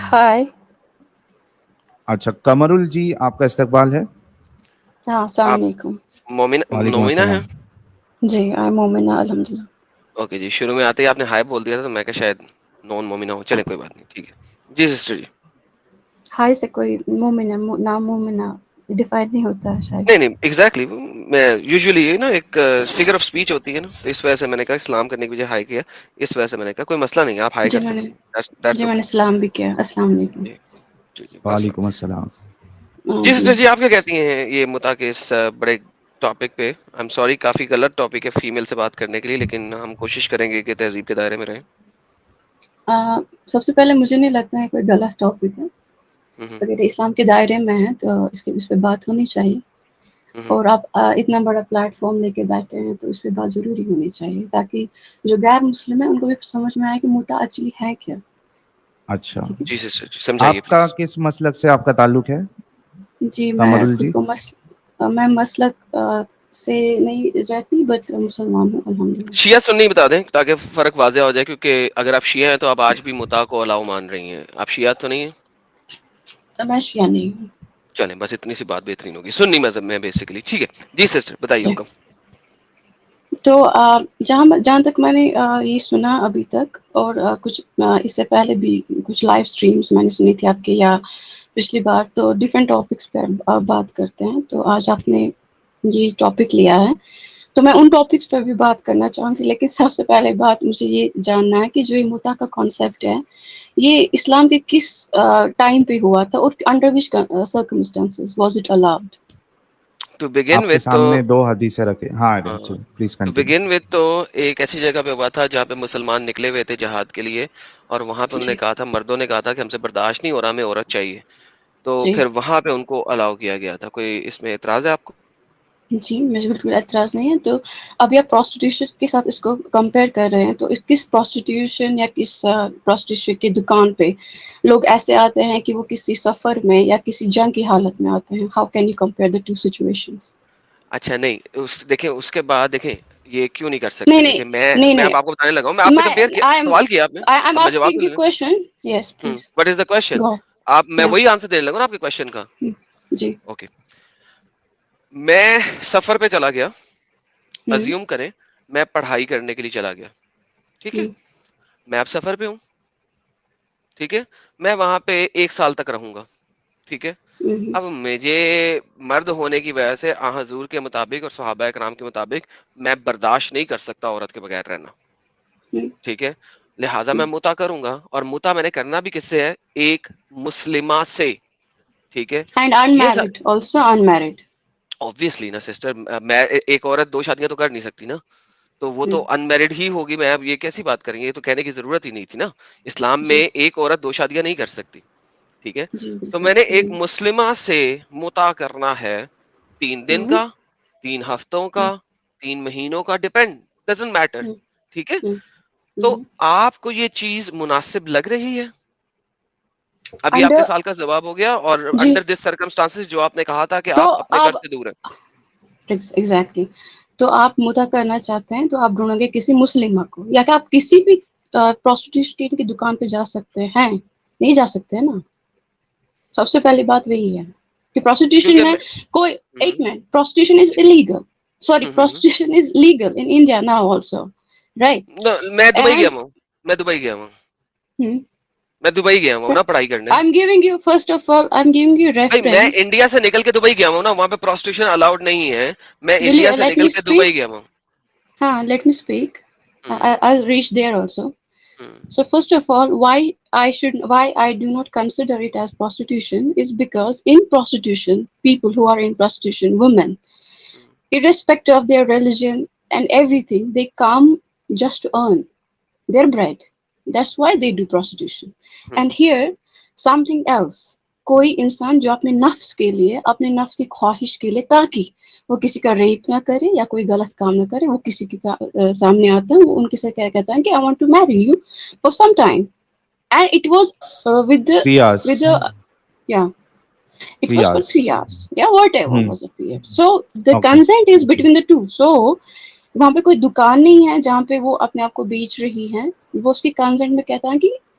ہائے. اچھا قمرال جی آپ کا استقبال ہے. ہاں السلام آپ علیکم. وعلیکم مومنہ ہیں؟ السلام. جی آئی مومنہ الحمد للہ. اوکے جی، شروع میں آتے ہی آپ نے ہائے بول دیا تھا تو میں کہ شاید نان مومنہ ہو. چلے کوئی بات نہیں، ٹھیک ہے جی سسٹر جی. ہائے سے کوئی مومنہ نام مومنہ ڈیفائن نہیں ہوتا ہے شاید. نہیں نہیں ایگزیکٹلی، میں یوزلی نا ایک فگر آف اسپیچ ہوتی ہے نا، تو اس وجہ سے میں نے کہا اسلام کرنے کی وجہ ہائی کیا، اس وجہ سے میں نے کہا کوئی مسئلہ نہیں ہے، آپ ہائی جی کر میں نے سکتی ہیں. That's جی میں نے okay. سلام بھی کیا. السلام علیکم. جی جی جی وعلیکم پرفیکٹ. السلام. جی سسٹر جی، آپ کیا کہتی ہیں یہ متا کے اس بڑے ٹاپک پہ؟ آئی ایم سوری، کافی غلط ٹاپک ہے فیمیل سے بات کرنے کے لیے، لیکن ہم کوشش کریں گے کہ تہذیب کے دائرے میں رہیں. سب سے پہلے مجھے نہیں لگتا ہے کوئی غلط ٹاپک ہے. اگر اسلام کے دائرے میں ہے تو اس پہ بات ہونی چاہیے. اور آپ اتنا بڑا پلیٹ فارم لے کے بیٹھے ہیں تو اس پہ بات ضروری ہونی چاہیے، تاکہ جو غیر مسلم ہے ان کو بھی سمجھ میں آئے کہ متا ایکچولی ہے کیا. اچھا جی سسٹر جی سمجھائیے آپ کا پلیز. کس مسلک سے آپ کا تعلق ہے جی میں قمرال خود جی؟ کو میں مسلک سے نہیں رہتی بٹ مسلمان ہوں الحمد للہ. شیعہ سنی بتا دیں تاکہ فرق واضح ہو جائے، کیونکہ اگر آپ شیعہ ہیں تو آپ آج بھی متا کو الاؤ مان رہی ہیں. آپ شیعہ تو نہیں ہیں؟ میں شیعہ نہیں ہوں. چلیں بس اتنی سی بات بہترین ہوگی. سنی مذہب میں بیسیکلی. ٹھیک ہے جی سسٹر بتائیے جی. حکم. تو جہاں تک میں نے یہ سنا ابھی تک، اور کچھ اس سے پہلے بھی کچھ لائیو اسٹریمز میں نے سنی تھی آپ کے یا پچھلی بار، تو ڈفرینٹ ٹاپکس پہ بات کرتے ہیں. تو آج آپ نے یہ ٹاپک لیا ہے تو میں ان ٹاپکس پہ بھی بات کرنا چاہوں گی، لیکن سب سے پہلے بات مجھے یہ جاننا ہے کہ جو یہ متا کا کانسیپٹ ہے یہ اسلام کے کس ٹائم پہ ہوا تھا اور under which circumstances was it allowed. To begin آپ کے وتھ تو سامنے دو حدیثیں رکھے. ہاں please to continue. Begin with تو ایک ایسی جگہ پہ ہوا تھا جہاں پہ مسلمان نکلے ہوئے تھے جہاد کے لیے، اور وہاں پہ انہوں نے جی کہا تھا، مردوں نے کہا تھا کہ ہم سے برداشت نہیں ہو رہا، ہمیں عورت چاہیے. تو جی پھر وہاں پہ ان کو الاؤ کیا گیا تھا. کوئی اس میں اعتراض ہے آپ کو؟ جی مجھے بالکل اعتراض نہیں ہے. تو ابھی آپ پروسٹیٹیوشن کے ساتھ اس کو کمپیئر کر رہے ہیں، تو کس پروسٹیٹیوشن یا کس پروسٹیٹیوشن کی دکان پہ لوگ ایسے آتے ہیں کہ وہ کسی سفر میں یا کسی جنگ کی حالت میں آتے ہیں؟ How can you compare the two situations? اچھا نہیں دیکھیں اس کے بعد دیکھیں یہ کیوں نہیں کر نہیں سکتے. نہیں دیکھیں نہیں میں اب نہیں آپ کو بتانے لگا ہوں. میں آپ نے کمپیئر کیا، سوال کیا آپ نے، I'm اب میں جواب asking دے you دوں. question. Yes, please. What is the question? Go. آپ میں Yeah. وہی آنسر دینے لگا نا آپ کے کوشچن کا. جی. اوکے میں سفر پہ چلا گیا، ہوں ازیوم کریں میں پڑھائی کرنے کے لیے چلا گیا، ٹھیک ہے، ہوں میں اب سفر پہ ہوں، ٹھیک ہے، میں وہاں پہ 1 سال تک رہوں گا، ٹھیک ہے. ہوں اب مجھے مرد ہونے کی وجہ سے حضور کے مطابق اور صحابہ کرام کے مطابق میں برداشت نہیں کر سکتا عورت کے بغیر رہنا، ہوں ٹھیک ہے. لہٰذا میں متا کروں گا، اور متا میں نے کرنا بھی کس سے ہے؟ ایک مسلمہ سے، ٹھیک ہے. and یہ unmarried also unmarried. obviously نا سسٹر، میں ایک عورت 2 شادیاں تو کر نہیں سکتی نا، تو وہ ہوں تو ان میرڈ ہی ہوگی. میں اب یہ کیسی بات کریں گے، یہ تو کہنے کی ضرورت ہی نہیں تھی نا. اسلام جی میں ایک عورت 2 شادیاں نہیں کر سکتی، ٹھیک ہے. جی تو بالکل. میں نے ایک مسلمہ سے متا کرنا ہے 3 دن ہوں کا، 3 ہفتوں ہوں کا، 3 مہینوں کا، ڈپینڈ ڈزنٹ میٹر، ہوں ٹھیک ہے. ہوں تو ہوں آپ کو یہ چیز مناسب لگ رہی ہے؟ ابھی آپ کے انڈر سوال کا جواب ہو گیا. اور جی. انڈر دس سرکمسٹانسز جو آپ نے کہا تھا کہ تو آپ اپنے گھر آپ سے دور ہیں. ایگزیکٹلی تو آپ متا کرنا چاہتے ہیں تو آپ ڈھونڈو گے کسی مسلمہ کو، یا کہ آپ کسی بھی پروسٹیٹیوشن کی دکان پہ جا سکتے ہیں؟ نہیں جا سکتے نا. سب سے پہلی بات وہی ہے کہ پروسٹیٹیوشن کیونکہ میں میں کوئی ہوں ایک منٹ، prostitution is جی illegal. Sorry, ہوں ہوں prostitution is legal in India now also, right? میں دبئی گیا And ہوں، میں دبئی گیا ہوں، hmm, میں دبئی گیا ہوں نا پڑھائی کرنے. I'm giving you, first of all, I'm giving you بھائی میں reference. انڈیا سے نکل کے دبئی گیا ہوں نا، وہاں پہ پروسٹیوشن الاؤڈ نہیں ہے. میں Will انڈیا you سے let نکل me کے speak? دبئی گیا ہوں. Let me speak. ہوں I'll reach there also. ہوں So first of all, why I do not consider it as prostitution is because in prostitution, people who are in prostitution, women, ہوں irrespective of their religion and everything, they come just to earn their bread. That's why they do prostitution. ہوں And here, something else. کوئی انسان جو اپنے نفس کے لیے، اپنے نفس کی خواہش کے لیے، تاکہ وہ کسی کا ریپ نہ کرے یا کوئی غلط کام نہ کرے، وہ کسی کے سامنے آتا ہے، وہ ان کے ساتھ کیا کہتا ہے کہ I want to marry you for some time. And it was with 3 hours. the yeah, it three was for hours 3 hours. Yeah, whatever was the period. So the okay. consent is between the two. So وہاں پہ کوئی دکان نہیں ہے جہاں پہ وہ اپنے آپ کو بیچ رہی ہیں. وہ اس کی کنسنٹ میں کہتا ہے کہ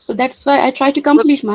So that's why I try to complete my,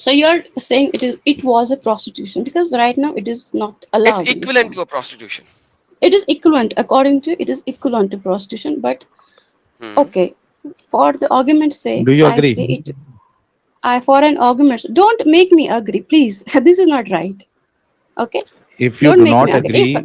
So you're saying it was a prostitution because right now it is not It's allowed in equivalent Islam. to a prostitution. It is equivalent, according to it is equivalent to prostitution, but okay, for the argument's sake, Do you I agree? say it. For an argument, don't make me agree, please. This is not right. Okay, If you don't do make me not agree. agree,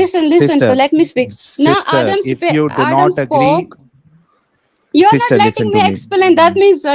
Listen. sister, Let me speak. Now, sister, if you do Adam not agree, spoke. You're sister, not listen letting to me me. explain. That means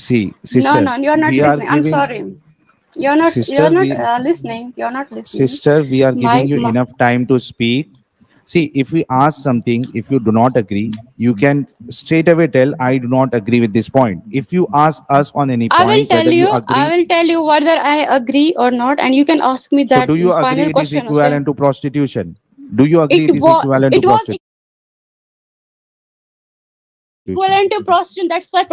See, No, sister, you're not we are listening. I'm giving, sorry. You're not sister, listening. You're not listening. sister, we are giving you enough time to speak. See, if we ask something, if you do not agree, you can straight away tell, I do not agree with this point. If you ask us on any I will point, whether you agree, tell you whether I agree or not, and you can ask me so that do you agree final it is question. equivalent to prostitution? Do you agree It it is was equivalent to prostitution? equivalent to prostitution. That's why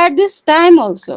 at this time also.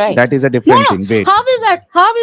Right. That is a No, different no. thing. Wait. How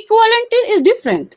equivalent is different.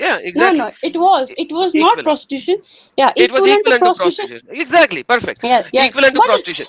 Yeah, exactly. No, it was not Equivalent. prostitution. Yeah, It was equivalent to equivalent to prostitution. prostitution. Exactly, perfect. Yes. Equivalent to prostitution.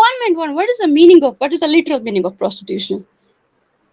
one minute? What is the meaning of, what is the literal meaning of prostitution?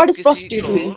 What is prostitution?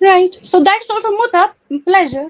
Right. So that's also muta, pleasure.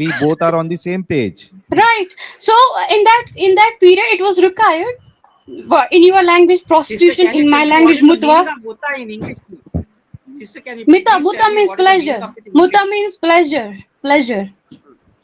we both are on the same page. Right. So in that period, it was required. In your language, Sister, prostitution. can you In tell my me what language, is the mutwa. meaning of mutta in English, please? Sister, can you Mita, please muta tell me means what is the meaning pleasure. of it in Muta English? means pleasure. Pleasure.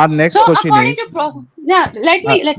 our next So question according is, to yeah, let me wait.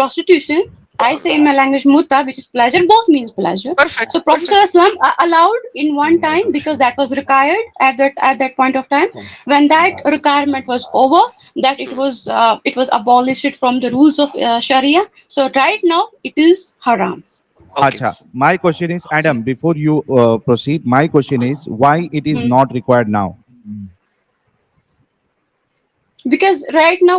prostitution, I say in my language muta, which is pleasure. Both means pleasure. Perfect. So Prophet Islam allowed in one time because that was required at that point of time. When that requirement was over, that it was abolished from the rules of Sharia. So right now it is haram. Okay. Acha, my question is, Adam, before you proceed, my question is why it is not required now? Because right now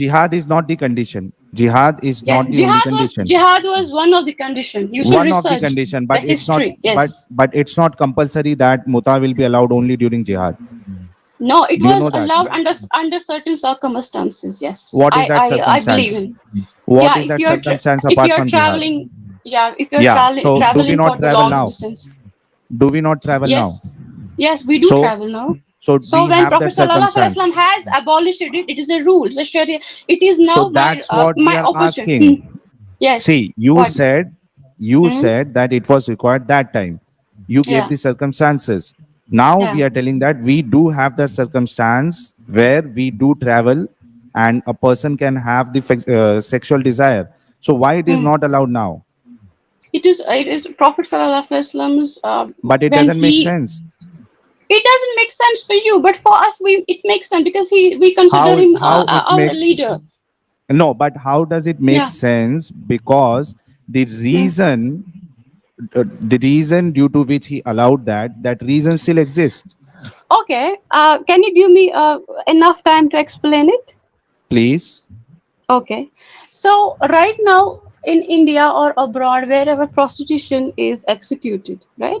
jihad is not the condition. Jihad is Yeah, not the only condition. jihad was one of the conditions. You should One of the research condition, the but it's not, history. Yes. but it's not compulsory that muta will be allowed only during jihad. No, it Do you was know that? allowed under certain circumstances. Yes. What is that I believe circumstance? in. What Yeah, is that circumstance if apart you're from jihad? traveling, if you're Yeah. So do we traveling not for the travel long now? distance. Do we not travel now? Yes. Yes, we do So- travel now. So So we when have that Prophet Sallallahu Alaihi circumstance. Wasallam has abolished it, it is a rule, it's a Sharia. It is now So that's what we my are opportunity. asking. Yes. See, you What? said that it was required that time. You gave Yeah. the circumstances. Now Yeah. we are telling that we do have that circumstance where we do travel and a person can have the sexual desire. So why it is not allowed now? It is Prophet Sallallahu Alaihi Wasallam's. But it when doesn't make sense. It doesn't make sense for you, but for us, it makes sense because we consider him How it our makes leader. No, but how does it make Yeah. sense? Because the reason due to which he allowed that reason still exists. Okay. Can you give me enough time to explain it? Please. Okay. So right now in India or abroad, wherever prostitution is executed, right?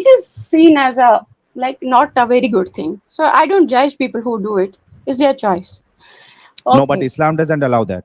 it is seen as not a very good thing. So I don't judge people who do it. It's their choice. Okay. No, but Islam doesn't allow that.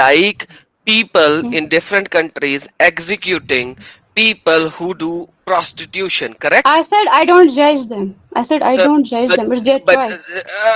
like people in different countries executing people who do prostitution, correct? I said I don't judge them. I said I don't judge them. It's their choice.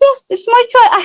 Yes, it's my choice.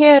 hear.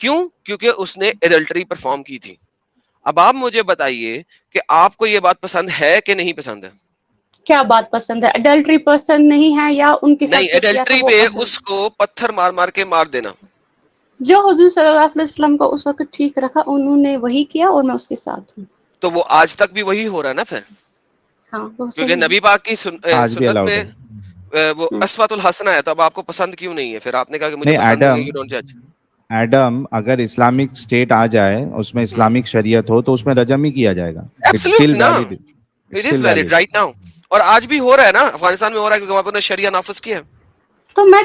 کیوں؟ کیونکہ اس نے adultery perform کی تھی. اب آپ مجھے بتائیے کہ آپ کو یہ بات پسند ہے کہ نہیں پسند ہے؟ کیا بات پسند ہے؟ ایڈلٹری پسند نہیں ہے یا ان کے نہیں, ساتھ جو کیا تھا ایڈلٹری وہ پہ پسند؟ اس کو پتھر مار مار کے مار دینا. جو حضور صلی اللہ علیہ وسلم کو اس وقت ٹھیک رکھا انہوں نے وہی کیا اور میں اس کے ساتھ ہوں. تو وہ آج تک بھی وہی ہو رہا ہے نا پھر, ہاں وہ کیونکہ صحیح نبی پاک کی آج بھی سنت الاؤڈ میں ہے. وہ اسوۃ الحسنہ ہے. تو اب آپ کو پسند کیوں نہیں ہے؟ پھر آپ نے کہا کہ مجھے نہیں پسند نہیں ہے, یو ڈونٹ جج. ایڈم اگر اسلامک اسٹیٹ آ جائے, اس میں اسلامک شریعت ہو, تو اس میں رجم ہی کیا جائے گا. اٹس اسٹل ایبسلیوٹلی نا, valid, it it's is still valid valid. Right now. اور آج بھی ہو رہا ہے نا, افغانستان میں ہو رہا ہے, کیونکہ وہاں پر نے شریعہ نافذ کیا ہے. تو میں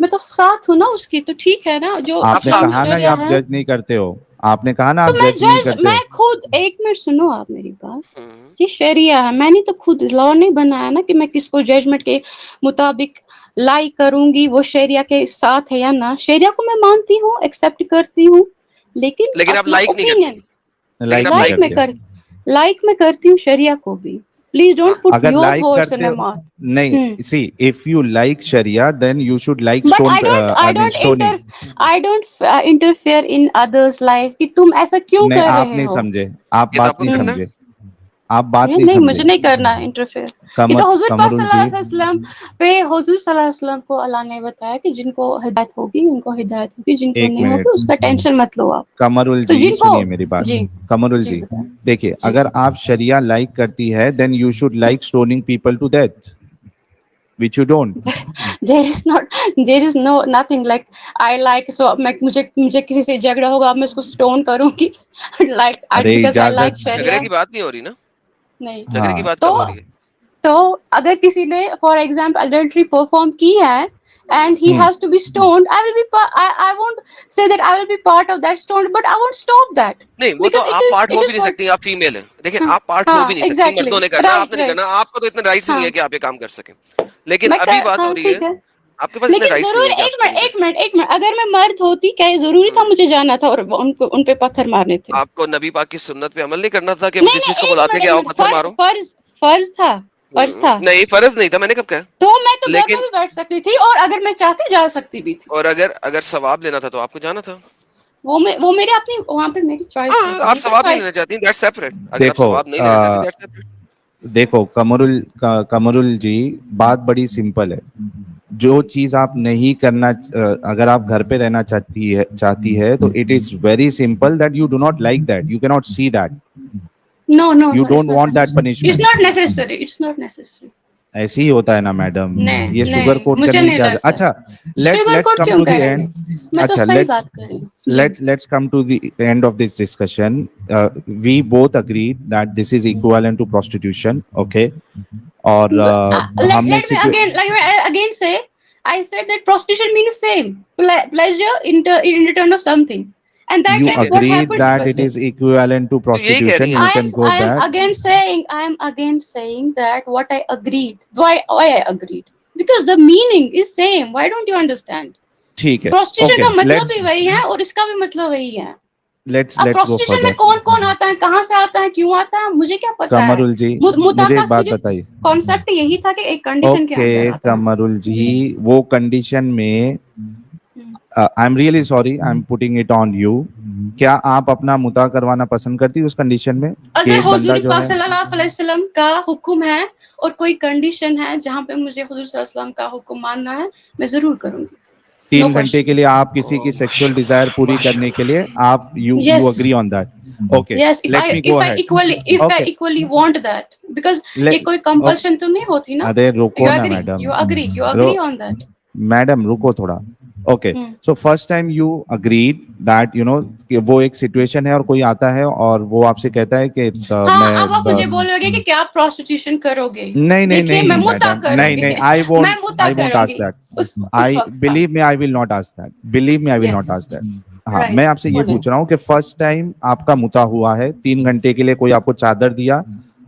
تو ساتھ ہوں نا اس کی, تو ٹھیک ہے نا. جو آپ آپ نے ساتھ اسلامک کہا نا کہ شریعہ آپ ہے جج نہیں کرتے ہو, آپ نے کہا نا تو آپ جج نہیں کرتے میں ہو. خود, ایک منٹ سنو آپ میری بات. یہ شریعہ ہے, میں نے تو خود لا نہیں بنایا نا کہ میں کس کو ججمنٹ کے مطابق لائک کروں گی, وہ شریعہ کے ساتھ ہے یا نہ. شریعہ کو میں مانتی ہوں, ایکسپٹ کرتی ہوں, لیکن آپ اپنا لائک نہیں اوپینین کرتی. لیکن آپ لائک میں کرتی. لائک میں کرتی ہوں شریعہ کو بھی. پلیز ڈونٹ پٹ اگر یور لائک ورڈز ان کرتے مائی ہو, ماؤتھ. نہیں, see if you like sharia دین you should like but stoning. I don't interfere in others' life کہ تم ایسا کیوں نہیں, کر آپ رہے نہیں ہو. سمجھے, آپ یہ تو آپ بات کو نہیں کرنا سمجھے, ہے. آپ بات نہیں نہیں, سمجھے. مجھے نہیں کرنا انٹرفیئر. یہ تو حضور پاک قمر صلی اللہ جی, علیہ وسلم پہ, حضور صلی اللہ علیہ وسلم کو اللہ نے بتایا کہ جن کو ہدایت ہوگی ان کو ہدایت ہوگی, جن کو ایک نہیں منٹ, ہوگی اس کا ٹینشن مت لو آپ. قمرال تو جی جن کو سنیے میری بات. جی قمرال جی جی بتائیں. دیکھیے, جی اگر آپ شریعہ لائک کرتی ہے then you should like stoning people to death, which you don't. there is no nothing like I like, so مجھے کسی سے جھگڑا ہوگا میں اس کو اسٹون کروں گی like array because I like اجازت, جھگڑے شریعہ. کی بات نہیں ہو رہی نا, نہیں. جھگڑے کی ہاں, بات تو کب ہو رہی ہے؟ تو اگر کسی نے فار ایگزامپل اڈلٹری پرفارم کی ہے and he ہوں, has to be stoned, I won't say that I will be part of that stone, but I won't stop that نہیں, وہ تو because آپ پارٹ ہو it بھی is نہیں what. سکتی, آپ فیمیل ہیں. دیکھیں, ہاں آپ پارٹ ہو ہاں بھی نہیں سکتی, exactly, مردوں نے کرنا, آپ نے نہیں right. کرنا. آپ کو تو اتنے رائٹس ہاں نہیں ہے کہ آپ یہ کام کر سکیں. لیکن میں ابھی بات ہاں ہو رہی ہے, ٹھیک ہے. آپ کے پاس اتنے لیکن رائٹس نہیں ضرور ہے کہ آپ اسٹوننگ کر سکیں. ایک منٹ اگر میں مرد ہوتی کیا ضروری تھا مجھے جانا تھا اور ان پہ پتھر مارنے تھے؟ آپ کو نبی پاک کی سنت پہ عمل نہیں کرنا تھا کہ نہیں جس چیز کو نہیں بلاتے ہیں کہ ایک آؤ منٹ پتھر مارو؟ فرض تھا. نہیں, فرض نہیں تھا, میں نے کب کہا. تو میں تو گھر لیکن میں بھی بیٹھ سکتی تھی اور اگر میں چاہتی جا سکتی بھی تھی. اور اگر ثواب لینا تھا تو آپ کو جانا تھا. وہ میرے اپنی وہاں پہ میری چوائس ہے, ہاں, آپ میری کیا ثواب نہیں چوائس. لینا چاہتی, دیٹس سیپریٹ. اگر آپ دیکھو ثواب نہیں لینا چاہتی, دیٹس سیپریٹ. دیکھو قمرال جی, بات بڑی سمپل ہے. جو چیز آپ نہیں کرنا, اگر آپ گھر پہ رہنا چاہتی ہے تو it is very simple that you do not like that, you کی not see that, No, you it's don't not want that necessary. Punishment. It's not necessary. ایسے ہی ہوتا ہے نا میڈم, یہ شوگر نہیں کوٹ مجھے کرنے کی نہیں کیا. لگتا. اچھا, شوگر لیٹس کوٹ کم کیوں ٹو دی کریں گے, اینڈ. میں تو اچھا, صحیح بات کر رہی ہوں. جی let's come to the end of this discussion. We both agreed that this is equivalent to prostitution, okay? اور ہم نے let me again say, I said that prostitution means same pleasure in return of something, and that you ٹھیک time ہے, what agreed happened that it was is equivalent to تو یہی کہہ رہی prostitution, ہیں you آپ. can go I am back. again saying that what I agreed, why I agreed, because the meaning is same. Why don't you understand? ٹھیک ہے, Prostitution okay, کا مطلب بھی وہی ہے اور اس کا بھی مطلب وہی ہے. اب let's go پروسٹیوشن میں further. کون آتا ہے, کہاں سے آتا ہے, کیوں آتا ہے, مجھے کیا پتا ہے. قمرال جی, متا مجھے کا ایک بات صرف بتائیے. کانسیپٹ یہی تھا کہ ایک کنڈیشن کے اوکے اندر آتا قمرال ہے. جی, وہ کنڈیشن میں I'm really sorry, I'm putting it on you. کیا آپ اپنا متا کروانا پسند کرتی اس کنڈیشن میں کہ اگر ایک حضور بندہ جو پاک ہے, صلی اللہ علیہ وسلم کا حکم ہے اور کوئی کنڈیشن ہے جہاں پہ مجھے حضور صلی اللہ علیہ وسلم کا حکم ماننا ہے, میں ضرور کروں گی. 3 گھنٹے کے لیے آپ کسی کی سیکسول ڈیزائر پوری کرنے کے لیے آپ you Yes. Agree on that. Okay, Yes, if let me go I ahead. Okay, equally want that, because یہ کوئی compulsion تو نہیں ہوتی نا. ارے رکو نا You madam, agree on that. Madam رکو تھوڑا. Okay, so first time you agreed that you know کہ وہ ایک سچویشن ہے اور کوئی آتا ہے اور وہ آپ سے کہتا ہے کہ ہاں, میں اب آپ مجھے بولو گے کہ کیا پروسٹیوشن کرو گے. نہیں دیکھیے میں متا میڈم, کروں گی, نہیں, میں متا I won't کروں ask گی that. اس وقت. Believe me, I will not ask that. Believe me, I will not Yes. ask that. ہاں, Right. میں آپ سے یہ بولیں. پوچھ رہا ہوں کہ فرسٹ ٹائم آپ کا متا ہوا ہے, 3 گھنٹے کے لیے کوئی آپ کو چادر دیا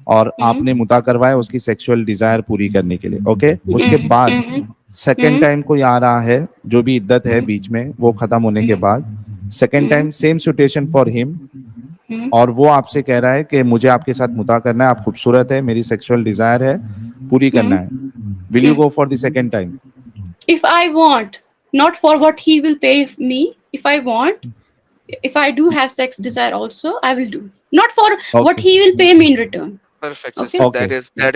اور آپ نے متا کروایا اس کی سیکسول ڈیزائر پوری کرنے کے لیے. اوکے, اس کے بعد سیکنڈ ٹائم کوئی آ رہا ہے, جو بھی عدت ہے بیچ میں وہ ختم ہونے کے بعد, second time same situation for ہم, اور وہ آپ سے کہہ رہا ہے کہ مجھے آپ کے ساتھ متا کرنا ہے, آپ خوبصورت ہے, میری سیکسول ڈیزائر ہے, پوری کرنا ہے. Will you go for the second time? If I want, not for what he will pay me, if I want, if I do have sex desire also, I will do. Not for Okay. what he will pay me in return. Perfect, Okay. sister. Okay. That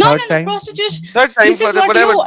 No, Third no, no. time? Prostitution. Third time, This is for what whatever.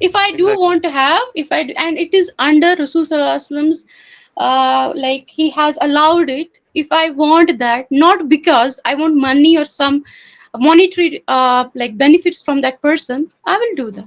If I do Exactly. want to have, if I do, and it is under Rasul Sallallahu Alaihi Wasallam's, like he has allowed it. If I want that, not because I want money or some monetary like benefits from that person, I will do that.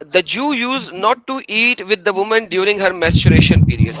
The Jew used not to eat with the woman during her menstruation period.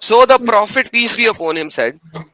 So the Prophet peace be upon him said,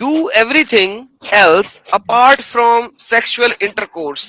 do everything else apart from sexual intercourse.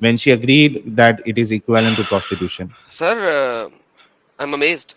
when she agreed that it is equivalent to prostitution. Sir, I'm amazed.